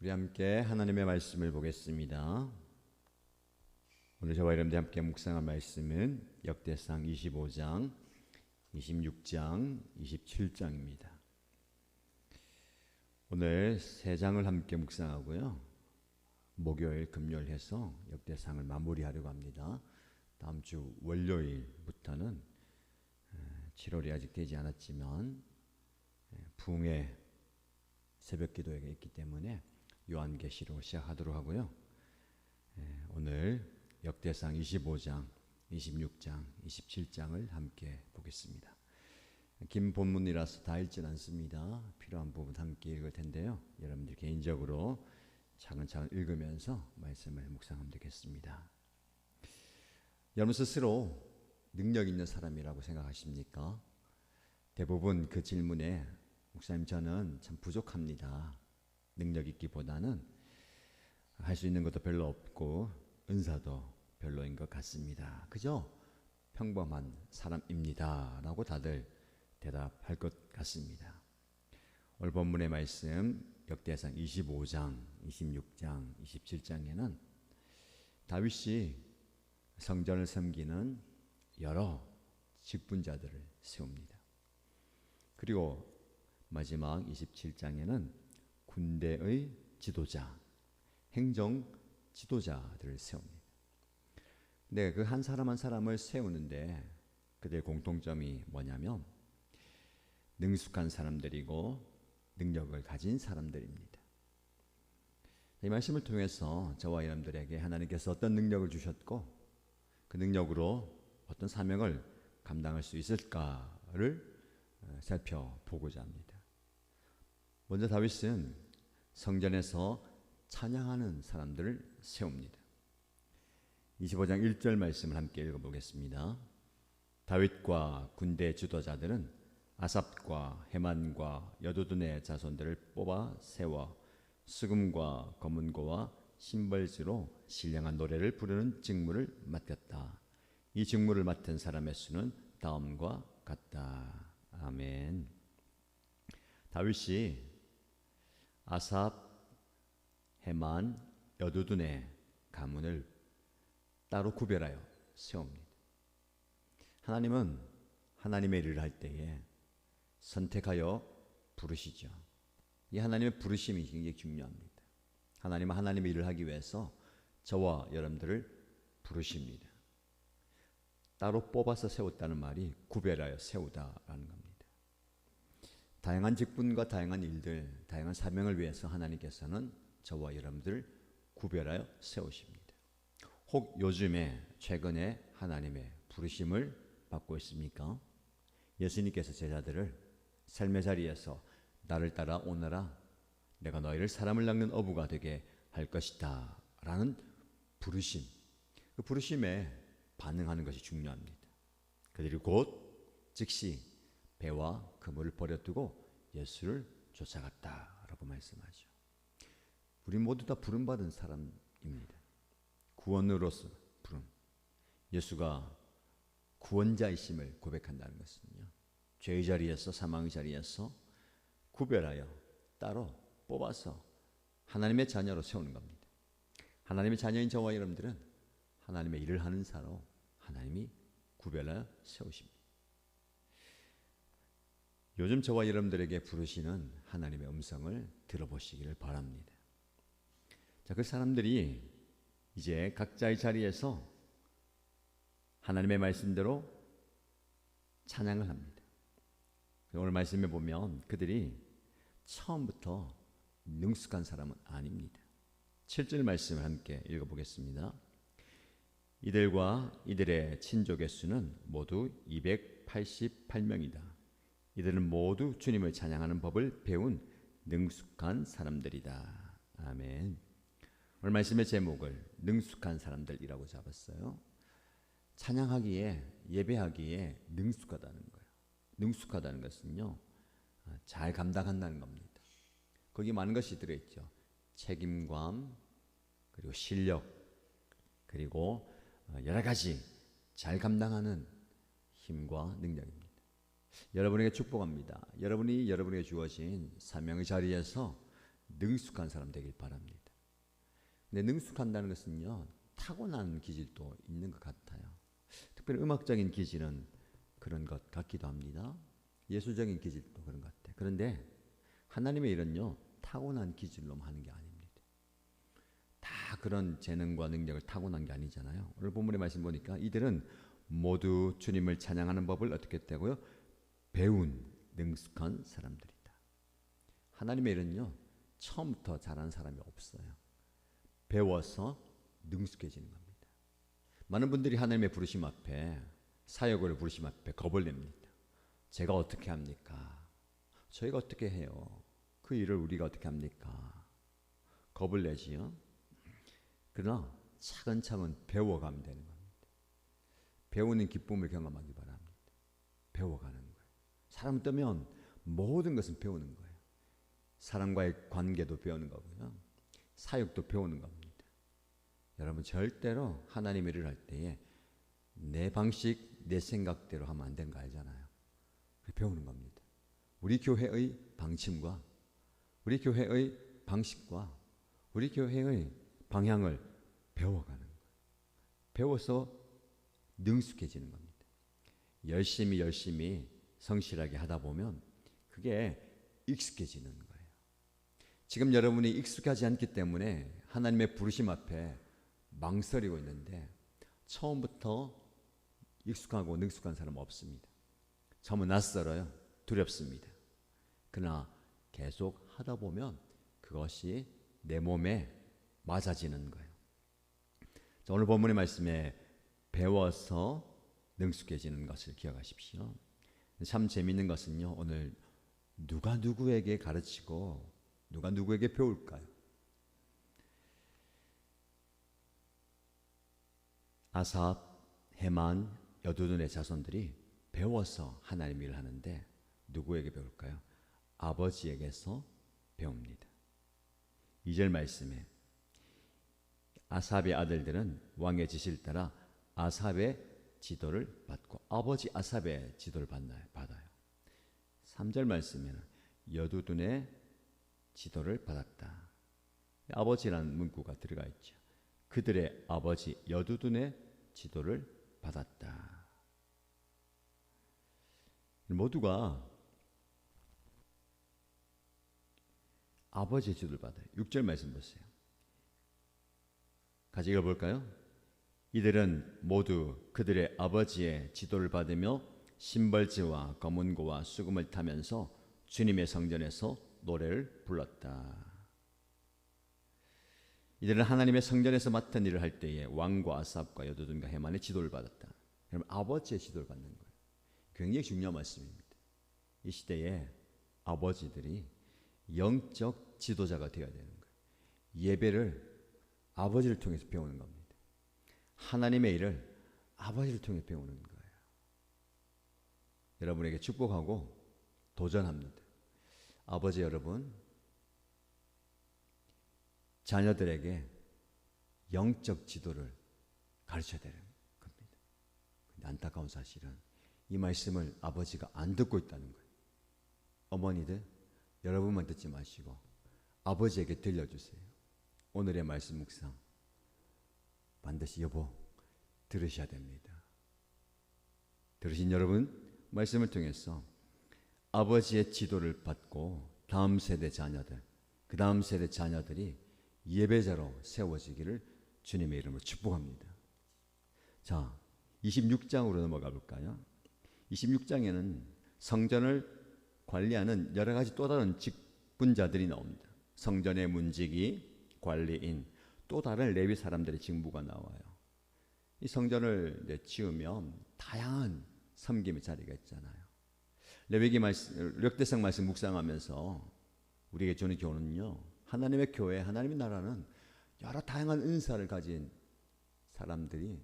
우리 함께 하나님의 말씀을 보겠습니다. 오늘 저와 여러분들 함께 묵상할 말씀은 역대상 25장, 26장, 27장입니다. 오늘 세 장을 함께 묵상하고요. 목요일, 금요일 해서 역대상을 마무리하려고 합니다. 다음 주 월요일부터는 7월이 아직 되지 않았지만 부흥의 새벽 기도회가 있기 때문에 요한계시록을 시작하도록 하고요. 오늘 역대상 25장, 26장, 27장을 함께 보겠습니다. 긴 본문이라서 다 읽진 않습니다. 필요한 부분 함께 읽을 텐데요. 여러분들 개인적으로 차근차근 읽으면서 말씀을 묵상하면 되겠습니다. 여러분 스스로 능력 있는 사람이라고 생각하십니까? 대부분 그 질문에 목사님 저는 참 부족합니다. 능력 있기보다는 할 수 있는 것도 별로 없고 은사도 별로인 것 같습니다. 그저 평범한 사람입니다. 라고 다들 대답할 것 같습니다. 오늘 본문의 말씀 역대상 25장, 26장, 27장에는 다윗이 성전을 섬기는 여러 직분자들을 세웁니다. 그리고 마지막 27장에는 군대의 지도자, 행정 지도자들을 세웁니다. 근데 그 한 사람 한 사람을 세우는데 그들의 공통점이 뭐냐면 능숙한 사람들이고 능력을 가진 사람들입니다. 이 말씀을 통해서 저와 여러분들에게 하나님께서 어떤 능력을 주셨고 그 능력으로 어떤 사명을 감당할 수 있을까를 살펴보고자 합니다. 먼저 다윗은 성전에서 찬양하는 사람들을 세웁니다. 25장 1절 말씀을 함께 읽어보겠습니다. 다윗과 군대 지도자들은 아삽과 헤만과 여두둔의 자손들을 뽑아 세워 수금과 검은고와 신벌주로 신령한 노래를 부르는 직무를 맡겼다. 이 직무를 맡은 사람의 수는 다음과 같다. 아멘. 다윗이 아삽, 헤만, 여두둔의 가문을 따로 구별하여 세웁니다. 하나님은 하나님의 일을 할 때에 선택하여 부르시죠. 이 하나님의 부르심이 굉장히 중요합니다. 하나님은 하나님의 일을 하기 위해서 저와 여러분들을 부르십니다. 따로 뽑아서 세웠다는 말이 구별하여 세우다라는 겁니다. 다양한 직분과 다양한 일들, 다양한 사명을 위해서 하나님께서는 저와 여러분들을 구별하여 세우십니다. 혹 요즘에 최근에 하나님의 부르심을 받고 있습니까? 예수님께서 제자들을 삶의 자리에서 나를 따라 오너라 내가 너희를 사람을 낚는 어부가 되게 할 것이다 라는 부르심, 그 부르심에 반응하는 것이 중요합니다. 그들이 곧 즉시 배와 그물을 버려두고 예수를 쫓아갔다라고 말씀하죠. 우리 모두 다 부름받은 사람입니다. 구원으로서 부름. 예수가 구원자이심을 고백한다는 것은요. 죄의 자리에서 사망의 자리에서 구별하여 따로 뽑아서 하나님의 자녀로 세우는 겁니다. 하나님의 자녀인 저와 여러분들은 하나님의 일을 하는 자로 하나님이 구별하여 세우십니다. 요즘 저와 여러분들에게 부르시는 하나님의 음성을 들어보시기를 바랍니다. 자, 그 사람들이 이제 각자의 자리에서 하나님의 말씀대로 찬양을 합니다. 오늘 말씀에 보면 그들이 처음부터 능숙한 사람은 아닙니다. 7절 말씀을 함께 읽어보겠습니다. 이들과 이들의 친족의 수는 모두 288명이다. 이들은 모두 주님을 찬양하는 법을 배운 능숙한 사람들이다. 아멘. 오늘 말씀의 제목을 능숙한 사람들이라고 잡았어요. 찬양하기에, 예배하기에 능숙하다는 거예요. 능숙하다는 것은요, 잘 감당한다는 겁니다. 거기 많은 것이 들어있죠. 책임감, 그리고 실력, 그리고 여러 가지 잘 감당하는 힘과 능력입니다. 여러분에게 축복합니다. 여러분이 여러분에게 주어진 사명의 자리에서 능숙한 사람 되길 바랍니다. 근데 능숙한다는 것은요, 타고난 기질도 있는 것 같아요. 특별히 음악적인 기질은 그런 것 같기도 합니다. 예술적인 기질도 그런 것 같아요. 그런데 하나님의 일은요, 타고난 기질로만 하는 게 아닙니다. 다 그런 재능과 능력을 타고난 게 아니잖아요. 오늘 본문의 말씀 보니까 이들은 모두 주님을 찬양하는 법을 어떻게 했다고요? 배운 능숙한 사람들이다. 하나님의 일은요, 처음부터 잘하는 사람이 없어요. 배워서 능숙해지는 겁니다. 많은 분들이 하나님의 부르심 앞에, 사역을 부르심 앞에 겁을 냅니다. 제가 어떻게 합니까? 저희가 어떻게 해요? 그 일을 우리가 어떻게 합니까? 겁을 내지요. 그러나 차근차근 배워가면 되는 겁니다. 배우는 기쁨을 경험하기 바랍니다. 배워가는 거예요. 사람 뜨면 모든 것은 배우는 거예요. 사람과의 관계도 배우는 거고요. 사역도 배우는 겁니다. 여러분 절대로 하나님 일을 할 때에 내 방식, 내 생각대로 하면 안 되는 거 알잖아요. 배우는 겁니다. 우리 교회의 방침과 우리 교회의 방식과 우리 교회의 방향을 배워가는 거예요. 배워서 능숙해지는 겁니다. 열심히 성실하게 하다 보면 그게 익숙해지는 거예요. 지금 여러분이 익숙하지 않기 때문에 하나님의 부르심 앞에 망설이고 있는데 처음부터 익숙하고 능숙한 사람은 없습니다. 처음은 낯설어요. 두렵습니다. 그러나 계속 하다 보면 그것이 내 몸에 맞아지는 거예요. 자, 오늘 본문의 말씀에 배워서 능숙해지는 것을 기억하십시오. 참 재미있는 것은요, 오늘 누가 누구에게 가르치고 누가 누구에게 배울까요? 아삽, 헤만, 여두둔의 자손들이 배워서 하나님 일을 하는데 누구에게 배울까요? 아버지에게서 배웁니다. 2절 말씀에 아삽의 아들들은 왕의 지시를 따라 아삽의 지도를 받고 아버지 아삽의 지도를 받아요. 3절 말씀에는 여두둔의 지도를 받았다. 아버지라는 문구가 들어가 있죠. 그들의 아버지 여두둔의 지도를 받았다. 모두가 아버지의 지도를 받아요. 6절 말씀 보세요. 같이 읽어볼까요? 이들은 모두 그들의 아버지의 지도를 받으며 심벌지와 검은고와 수금을 타면서 주님의 성전에서 노래를 불렀다. 이들은 하나님의 성전에서 맡은 일을 할 때에 왕과 아삽과 여두둔과 헤만의 지도를 받았다. 여러분 아버지의 지도를 받는 거예요. 굉장히 중요한 말씀입니다. 이 시대에 아버지들이 영적 지도자가 되어야 되는 거예요. 예배를 아버지를 통해서 배우는 겁니다. 하나님의 일을 아버지를 통해 배우는 거예요. 여러분에게 축복하고 도전합니다. 아버지 여러분, 자녀들에게 영적 지도를 가르쳐야 되는 겁니다. 근데 안타까운 사실은 이 말씀을 아버지가 안 듣고 있다는 거예요. 어머니들, 여러분만 듣지 마시고 아버지에게 들려주세요. 오늘의 말씀 묵상 반드시 여보 들으셔야 됩니다. 들으신 여러분 말씀을 통해서 아버지의 지도를 받고 다음 세대 자녀들, 그 다음 세대 자녀들이 예배자로 세워지기를 주님의 이름으로 축복합니다. 자, 26장으로 넘어가 볼까요? 26장에는 성전을 관리하는 여러 가지 또 다른 직분자들이 나옵니다. 성전의 문지기, 관리인, 또 다른 레위 사람들의 직무가 나와요. 이 성전을 이제 지으면 다양한 섬김의 자리가 있잖아요. 레위기 말씀, 력대상 말씀 묵상하면서 우리에게 주는 교훈은요, 하나님의 교회, 하나님의 나라는 여러 다양한 은사를 가진 사람들이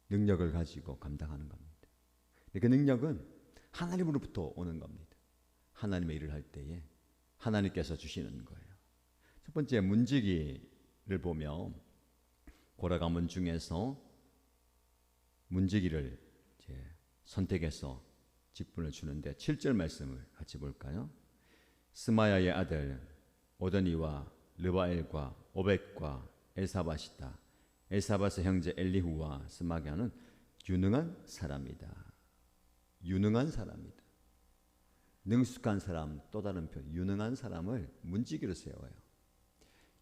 능력을 가지고 감당하는 겁니다. 그 능력은 하나님으로부터 오는 겁니다. 하나님의 일을 할 때에 하나님께서 주시는 거예요. 첫 번째 문지기를 보면 고라 가문 중에서 문지기를 이제 선택해서 직분을 주는데 7절 말씀을 같이 볼까요? 스마야의 아들 오더니와 르바엘과 오벳과 엘사밧이다. 엘사밧의 형제 엘리후와 스마가는 유능한 사람이다. 유능한 사람이다. 능숙한 사람, 또 다른 표 유능한 사람을 문지기로 세워요.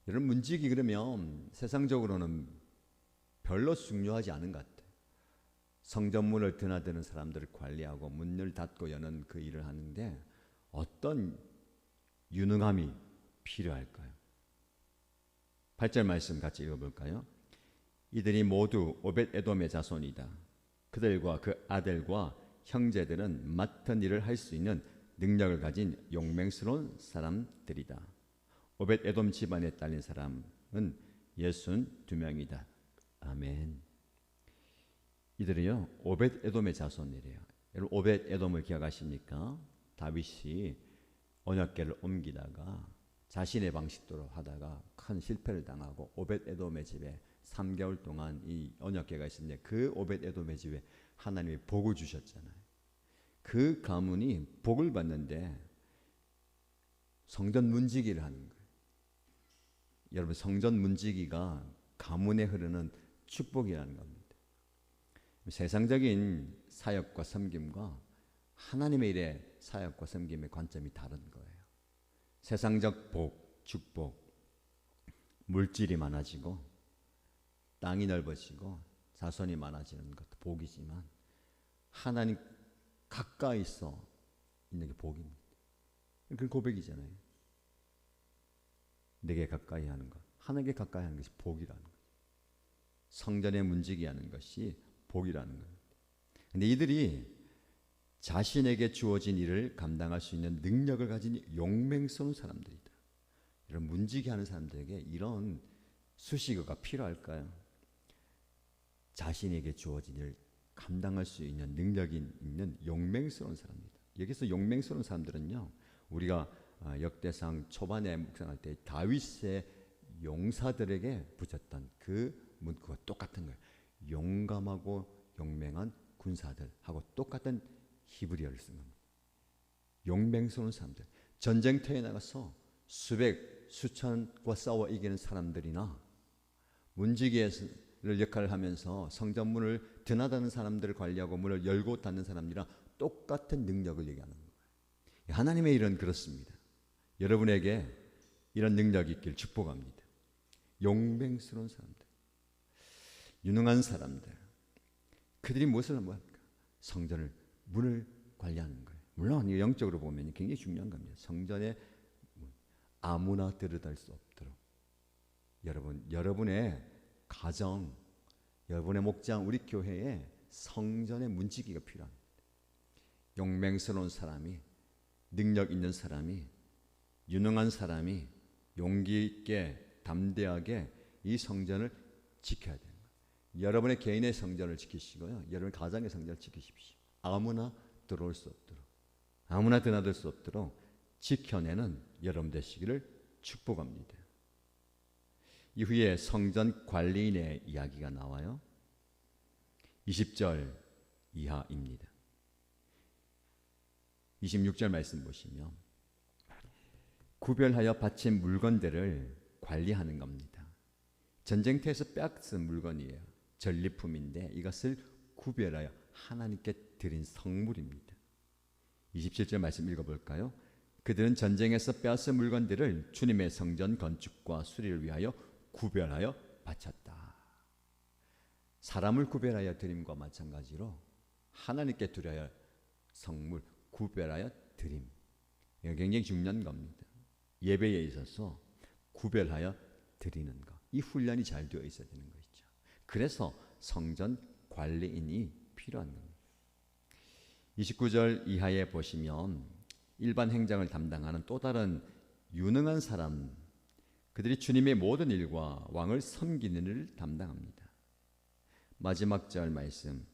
여러분, 문지기 그러면 세상적으로는 별로 중요하지 않은 것 같아요. 성전문을 드나드는 사람들을 관리하고 문을 닫고 여는 그 일을 하는데 어떤 유능함이 필요할까요? 8절 말씀 같이 읽어볼까요? 이들이 모두 오벳 에돔의 자손이다. 그들과 그 아들과 형제들은 맡은 일을 할 수 있는 능력을 가진 용맹스러운 사람들이다. 오벳 에돔 집안에 딸린 사람은 62명이다. 아멘. 이들이요 오벳 에돔의 자손이래요. 여러분, 오벳 에돔을 기억하십니까? 다윗이 언약궤를 옮기다가 자신의 방식대로 하다가 큰 실패를 당하고 오벳 에돔의 집에 3개월 동안 이 언약궤가 있었는데 그 오벳 에돔의 집에 하나님이 복을 주셨잖아요. 그 가문이 복을 받는데 성전 문지기를 하는 거예요. 여러분, 성전 문지기가 가문에 흐르는 축복이라는 겁니다. 세상적인 사역과 섬김과 하나님의 일의 사역과 섬김의 관점이 다른 거예요. 세상적 복, 축복, 물질이 많아지고 땅이 넓어지고 자손이 많아지는 것도 복이지만 하나님 가까이서 있는 게 복입니다. 그건 고백이잖아요. 내게 가까이 하는 것, 하나님께 가까이 하는 것이 복이라는 거죠. 성전에 문지기 하는 것이 복이라는 거예요. 근데 이들이 자신에게 주어진 일을 감당할 수 있는 능력을 가진 용맹스러운 사람들이다. 이런 문지기 하는 사람들에게 이런 수식어가 필요할까요? 자신에게 주어진 일을 감당할 수 있는 능력이 있는 용맹스러운 사람입니다. 여기서 용맹스러운 사람들은요, 우리가 역대상 초반에 묵상할 때 다윗의 용사들에게 붙였던 그 문구가 똑같은 거예요. 용감하고 용맹한 군사들하고 똑같은 히브리어를 쓴 겁니다. 용맹스러운 사람들, 전쟁터에 나가서 수천과 싸워 이기는 사람들이나 문지기의 역할을 하면서 성전문을 드나드는 사람들을 관리하고 문을 열고 닫는 사람들이랑 똑같은 능력을 얘기하는 거예요. 하나님의 일은 그렇습니다. 여러분에게 이런 능력이 있길 축복합니다. 용맹스러운 사람들, 유능한 사람들, 그들이 무엇을 합니까? 성전을, 문을 관리하는 거예요. 물론 영적으로 보면 굉장히 중요한 겁니다. 성전에 아무나 들여다닐 수 없도록 여러분의 가정, 여러분의 목장, 우리 교회에 성전의 문지기가 필요합니다. 용맹스러운 사람이, 능력 있는 사람이, 유능한 사람이 용기 있게 담대하게 이 성전을 지켜야 되는 거예요. 여러분의 개인의 성전을 지키시고요, 여러분의 가정의 성전을 지키십시오. 아무나 들어올 수 없도록, 아무나 드나들 수 없도록 지켜내는 여러분 되시기를 축복합니다. 이후에 성전 관리인의 이야기가 나와요. 20절 이하입니다. 26절 말씀 보시면 구별하여 바친 물건들을 관리하는 겁니다. 전쟁터에서 빼앗은 물건이에요. 전리품인데 이것을 구별하여 하나님께 드린 성물입니다. 27절 말씀 읽어볼까요? 그들은 전쟁에서 빼앗은 물건들을 주님의 성전 건축과 수리를 위하여 구별하여 바쳤다. 사람을 구별하여 드림과 마찬가지로 하나님께 드려야 성물, 구별하여 드림. 이거 굉장히 중요한 겁니다. 예배에 있어서 구별하여 드리는 것. 이 훈련이 잘 되어 있어야 되는 것이죠. 그래서 성전 관리인이 필요한 겁니다. 29절 이하에 보시면 일반 행정을 담당하는 또 다른 유능한 사람, 그들이 주님의 모든 일과 왕을 섬기는 일을 담당합니다. 마지막 절 말씀,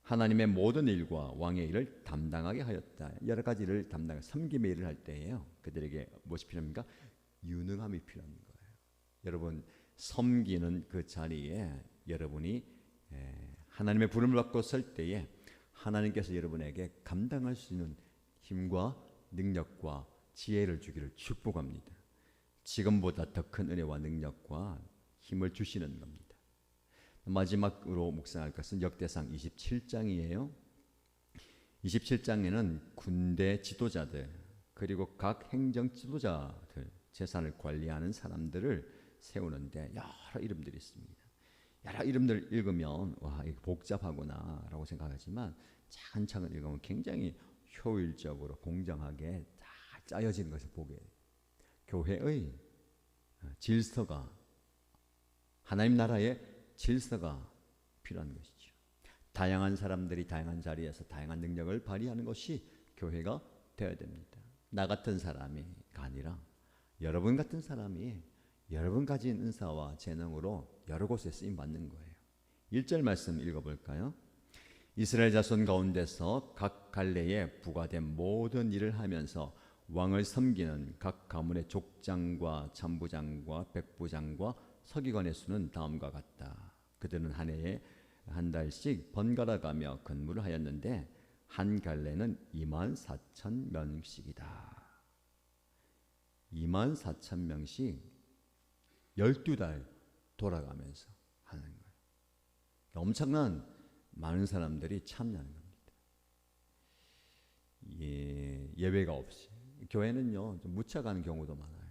하나님의 모든 일과 왕의 일을 담당하게 하였다. 여러 가지 일을 담당, 섬김의 일을 할 때에요, 그들에게 무엇이 필요합니까? 유능함이 필요한 거예요. 여러분, 섬기는 그 자리에 여러분이 하나님의 부름을 받고 설 때에 하나님께서 여러분에게 감당할 수 있는 힘과 능력과 지혜를 주기를 축복합니다. 지금보다 더 큰 은혜와 능력과 힘을 주시는 겁니다. 마지막으로 묵상할 것은 역대상 27장이에요. 27장에는 군대 지도자들 그리고 각 행정 지도자들, 재산을 관리하는 사람들을 세우는데 여러 이름들이 있습니다. 여러 이름들 읽으면 와, 이거 복잡하구나 라고 생각하지만 차근차근 읽으면 굉장히 효율적으로 공정하게 잘 짜여진 것을 보게 돼요. 교회의 질서가, 하나님 나라의 질서가 필요한 것이죠. 다양한 사람들이 다양한 자리에서 다양한 능력을 발휘하는 것이 교회가 되어야 됩니다. 나 같은 사람이 아니라 여러분 같은 사람이 여러분 가진 은사와 재능으로 여러 곳에 쓰임 받는 거예요. 1절 말씀 읽어볼까요? 이스라엘 자손 가운데서 각 갈래에 부과된 모든 일을 하면서 왕을 섬기는 각 가문의 족장과 참부장과 백부장과 서기관의 수는 다음과 같다. 그들은 한 해에 한 달씩 번갈아 가며 근무를 하였는데 한 갈래는 24,000명씩이다. 24,000명씩 12달 돌아가면서 하는 거예요. 엄청난 많은 사람들이 참여하는 겁니다. 예외가 없이. 교회는요, 좀 묻혀가는 경우도 많아요.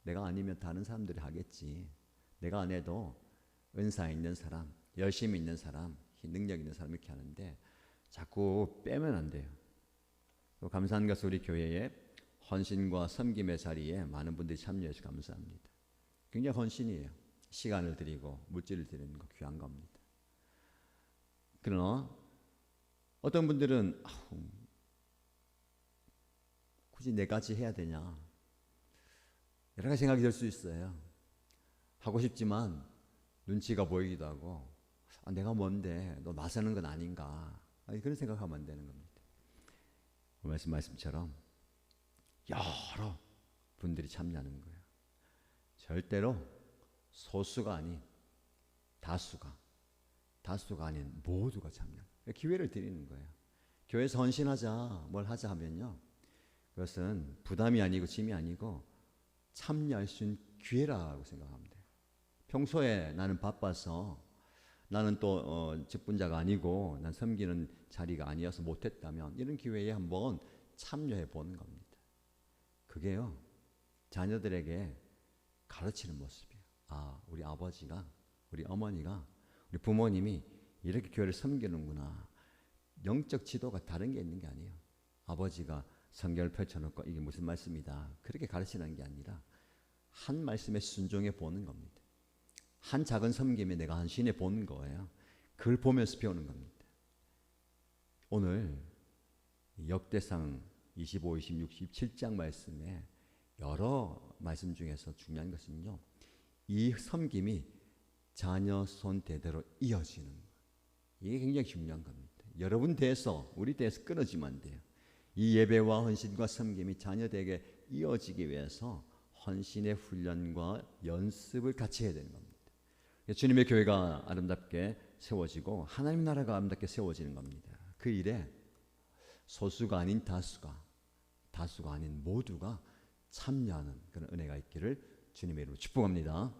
내가 아니면 다른 사람들이 하겠지. 내가 안 해도 은사 있는 사람, 열심히 있는 사람, 능력 있는 사람 이렇게 하는데 자꾸 빼면 안 돼요. 또 감사한 것은 우리 교회에 헌신과 섬김의 자리에 많은 분들이 참여해 주셔서 감사합니다. 굉장히 헌신이에요. 시간을 드리고 물질을 드리는 거 귀한 겁니다. 그러나 어떤 분들은 굳이 내까지 해야 되냐 여러 가지 생각이 들 수 있어요. 하고 싶지만 눈치가 보이기도 하고 내가 뭔데 너 나서는 건 아닌가 그런 생각하면 안 되는 겁니다. 말씀처럼 여러 분들이 참여하는 거예요. 절대로 소수가 아닌 다수가 아닌 모두가 참여하는 거예요. 기회를 드리는 거예요. 교회에서 헌신하자 뭘 하자 하면요, 그것은 부담이 아니고 짐이 아니고 참여할 수 있는 기회라고 생각하면 돼요. 평소에 나는 바빠서 나는 또 직분자가 아니고 난 섬기는 자리가 아니어서 못했다면 이런 기회에 한번 참여해 보는 겁니다. 그게요, 자녀들에게 가르치는 모습이에요. 우리 아버지가, 우리 어머니가, 우리 부모님이 이렇게 교회를 섬기는구나. 영적 지도가 다른 게 있는 게 아니에요. 아버지가 성경을 펼쳐놓고 이게 무슨 말씀이다 그렇게 가르치는 게 아니라 한 말씀에 순종해 보는 겁니다. 한 작은 섬김에 내가 헌신해 보는 거예요. 그걸 보면서 배우는 겁니다. 오늘 역대상 25, 26, 27장 말씀에 여러 말씀 중에서 중요한 것은요, 이 섬김이 자녀 손 대대로 이어지는 거예요. 이게 굉장히 중요한 겁니다. 여러분 대에서, 우리 대에서 끊어지면 안 돼요. 이 예배와 헌신과 섬김이 자녀들에게 이어지기 위해서 헌신의 훈련과 연습을 같이 해야 되는 겁니다. 주님의 교회가 아름답게 세워지고 하나님 나라가 아름답게 세워지는 겁니다. 그 일에 소수가 아닌 다수가 아닌 모두가 참여하는 그런 은혜가 있기를 주님의 이름으로 축복합니다.